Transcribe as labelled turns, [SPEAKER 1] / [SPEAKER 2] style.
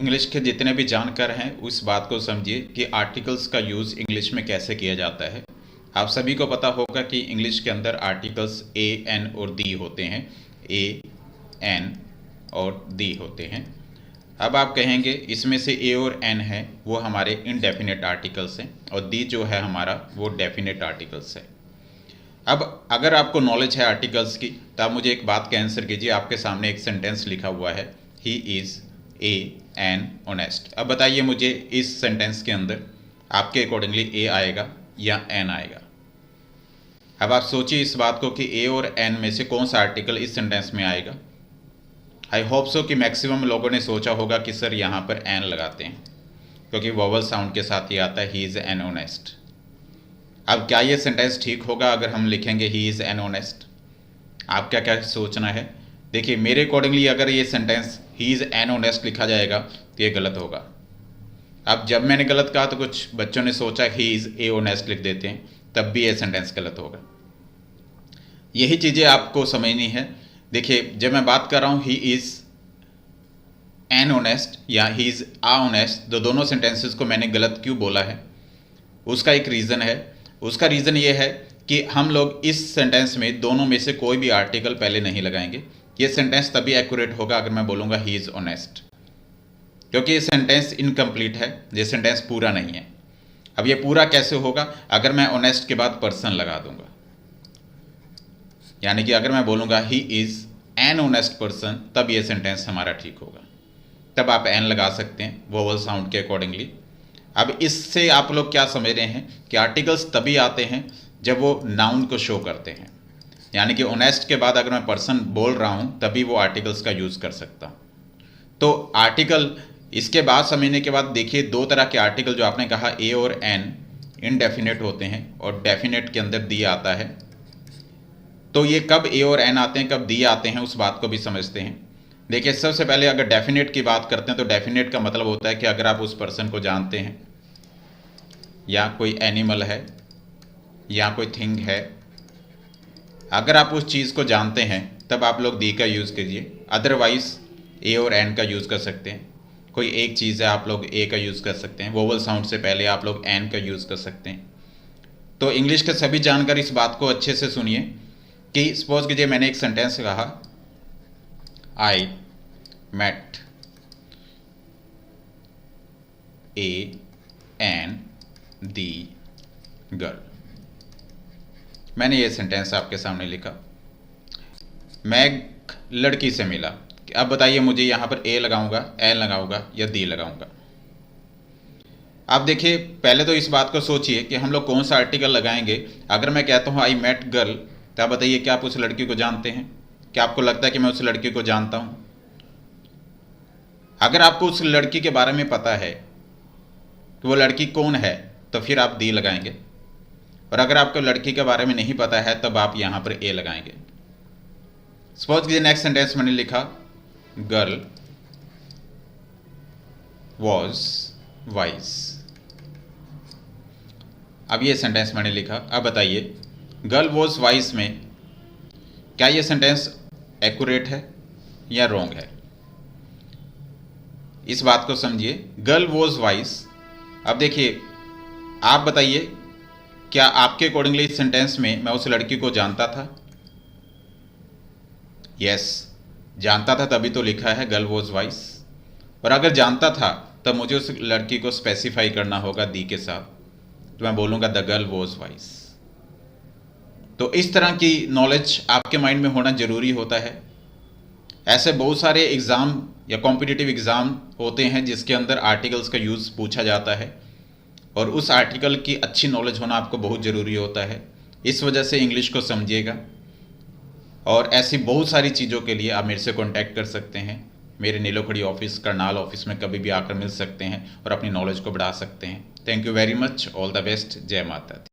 [SPEAKER 1] English के जितने भी जानकार हैं उस बात को समझिए कि आर्टिकल्स का यूज़ इंग्लिश में कैसे किया जाता है। आप सभी को पता होगा कि इंग्लिश के अंदर आर्टिकल्स ए एन और दी होते हैं। ए एन और दी होते हैं। अब आप कहेंगे इसमें से ए और एन है वो हमारे इनडेफिनेट आर्टिकल्स हैं और दी जो है हमारा वो डेफिनेट आर्टिकल्स है। अब अगर आपको नॉलेज है आर्टिकल्स की तो आप मुझे एक बात का आंसर कीजिए। आपके सामने एक सेंटेंस लिखा हुआ है, he is A an honest. अब बताइए मुझे इस सेंटेंस के अंदर आपके अकॉर्डिंगली ए आएगा या एन आएगा। अब आप सोचिए इस बात को कि ए और एन में से कौन सा आर्टिकल इस सेंटेंस में आएगा। आई होप सो कि मैक्सिमम लोगों ने सोचा होगा कि सर यहाँ पर एन लगाते हैं क्योंकि वोवल साउंड के साथ ही आता है ही इज़ एन ऑनेस्ट। अब क्या ये सेंटेंस ठीक होगा अगर हम लिखेंगे ही इज़ एन ऑनेस्ट? आप क्या क्या सोचना है? देखिए मेरे अकॉर्डिंगली अगर ये sentence he is an honest लिखा जाएगा तो ये गलत होगा। अब जब मैंने गलत कहा तो कुछ बच्चों ने सोचा ही इज़ ए ऑनेस्ट लिख देते हैं, तब भी ये सेंटेंस गलत होगा। यही चीज़ें आपको समझनी है। देखिए जब मैं बात कर रहा हूँ ही इज़ एन ऑनेस्ट या ही इज़ आ ऑनेस्ट, तो दोनों सेंटेंसेस को मैंने गलत क्यों बोला है उसका एक रीज़न है। उसका रीज़न ये है कि हम लोग इस सेंटेंस में दोनों में से कोई भी आर्टिकल पहले नहीं लगाएंगे। ये सेंटेंस तभी एक्यूरेट होगा अगर मैं बोलूँगा ही इज़ ऑनेस्ट, क्योंकि ये सेंटेंस इनकम्प्लीट है, ये सेंटेंस पूरा नहीं है। अब ये पूरा कैसे होगा? अगर मैं ऑनेस्ट के बाद पर्सन लगा दूंगा, यानी कि अगर मैं बोलूँगा he is an honest person, तब ये सेंटेंस हमारा ठीक होगा। तब आप एन लगा सकते हैं वोवल साउंड के अकॉर्डिंगली। अब इससे आप लोग क्या समझ रहे हैं कि आर्टिकल्स तभी आते हैं जब वो नाउन को शो करते हैं, यानी कि ऑनेस्ट के बाद अगर मैं पर्सन बोल रहा हूँ तभी वो आर्टिकल्स का यूज़ कर सकता हूँ। तो आर्टिकल इसके बाद समझने के बाद देखिए दो तरह के आर्टिकल जो आपने कहा ए और एन इनडेफिनेट होते हैं और डेफिनेट के अंदर दी आता है। तो ये कब ए और एन आते हैं, कब दी आते हैं, उस बात को भी समझते हैं। देखिए सबसे पहले अगर डेफिनेट की बात करते हैं तो डेफिनेट का मतलब होता है कि अगर आप उस पर्सन को जानते हैं या कोई एनिमल है या कोई थिंग है, अगर आप उस चीज़ को जानते हैं तब आप लोग दी का यूज़ कीजिए। अदरवाइज़ ए और एन का यूज़ कर सकते हैं। कोई एक चीज़ है आप लोग ए का यूज़ कर सकते हैं, वोवल साउंड से पहले आप लोग एन का यूज़ कर सकते हैं। तो इंग्लिश के सभी जानकार इस बात को अच्छे से सुनिए कि सपोज कीजिए मैंने एक सेंटेंस कहा, I met a an the girl. मैंने ये सेंटेंस आपके सामने लिखा, मैं एक लड़की से मिला। अब बताइए मुझे यहाँ पर ए लगाऊंगा, एन लगाऊंगा या दी लगाऊंगा? आप देखिए पहले तो इस बात को सोचिए कि हम लोग कौन सा आर्टिकल लगाएंगे। अगर मैं कहता हूँ आई मेट गर्ल, तो आप बताइए क्या आप उस लड़की को जानते हैं? क्या आपको लगता है कि मैं उस लड़की को जानता हूँ? अगर आपको उस लड़की के बारे में पता है कि वो लड़की कौन है तो फिर आप दी लगाएंगे, और अगर आपको लड़की के बारे में नहीं पता है तब आप यहाँ पर ए लगाएंगे। सपोज कीजिए नेक्स्ट सेंटेंस मैंने लिखा, गर्ल वॉज वाइज। अब ये सेंटेंस मैंने लिखा। अब बताइए गर्ल वॉज वाइज में क्या ये सेंटेंस एक्यूरेट है या रॉन्ग है? इस बात को समझिए, गर्ल वॉज वाइज। अब देखिए आप बताइए क्या आपके अकॉर्डिंगली इस सेंटेंस में मैं उस लड़की को जानता था? यस, जानता था तभी तो लिखा है गर्ल वॉज वाइज। और अगर जानता था तब मुझे उस लड़की को स्पेसिफाई करना होगा दी के साथ, तो मैं बोलूँगा द गर्ल वॉज वाइज। तो इस तरह की नॉलेज आपके माइंड में होना ज़रूरी होता है। ऐसे बहुत सारे एग्ज़ाम या कॉम्पिटिटिव एग्ज़ाम होते हैं जिसके अंदर आर्टिकल्स का यूज़ पूछा जाता है, और उस आर्टिकल की अच्छी नॉलेज होना आपको बहुत ज़रूरी होता है। इस वजह से इंग्लिश को समझिएगा, और ऐसी बहुत सारी चीज़ों के लिए आप मेरे से कांटेक्ट कर सकते हैं। मेरे नीलोखड़ी ऑफिस, करनाल ऑफिस में कभी भी आकर मिल सकते हैं और अपनी नॉलेज को बढ़ा सकते हैं। Thank you very much, all the best, जय माता दी।